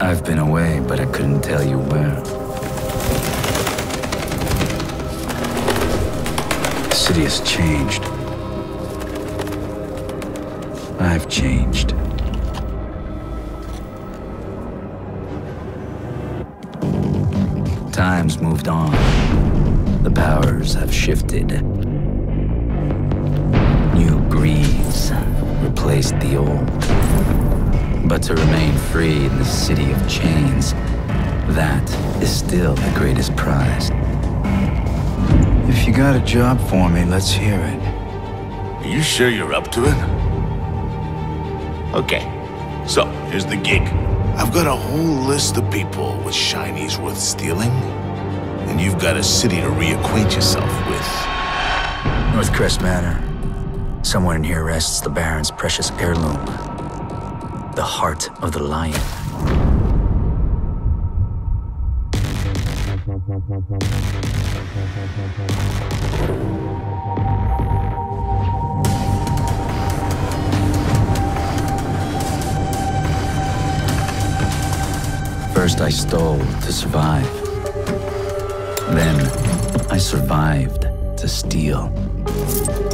I've been away, but I couldn't tell you where. The city has changed. I've changed. Time's moved on. The powers have shifted. New greeds replaced the old. But to remain free in the city of chains, that is still the greatest prize. If you got a job for me, let's hear it. Are you sure you're up to it? Okay, so here's the gig. I've got a whole list of people with shinies worth stealing, and you've got a city to reacquaint yourself with. Northcrest Manor. Somewhere in here rests the Baron's precious heirloom. The heart of the lion. First I stole to survive. Then I survived to steal.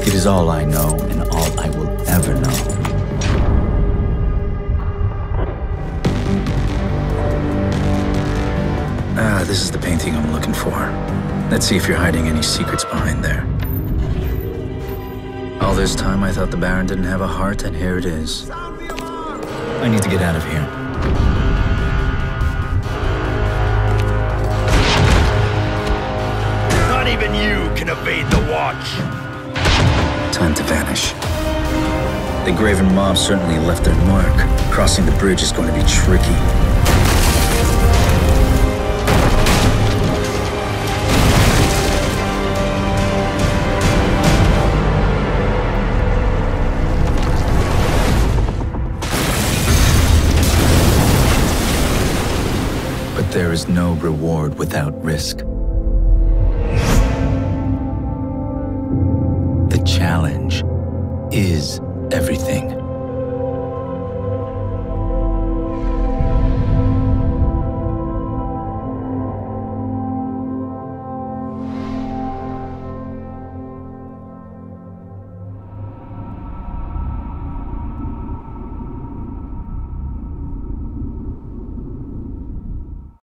It is all I know and all I will ever know. This is the painting I'm looking for. Let's see if you're hiding any secrets behind there. All this time I thought the Baron didn't have a heart, and here it is. I need to get out of here. Not even you can evade the watch. Time to vanish. The Graven mob certainly left their mark. Crossing the bridge is going to be tricky. But there is no reward without risk. The challenge is everything.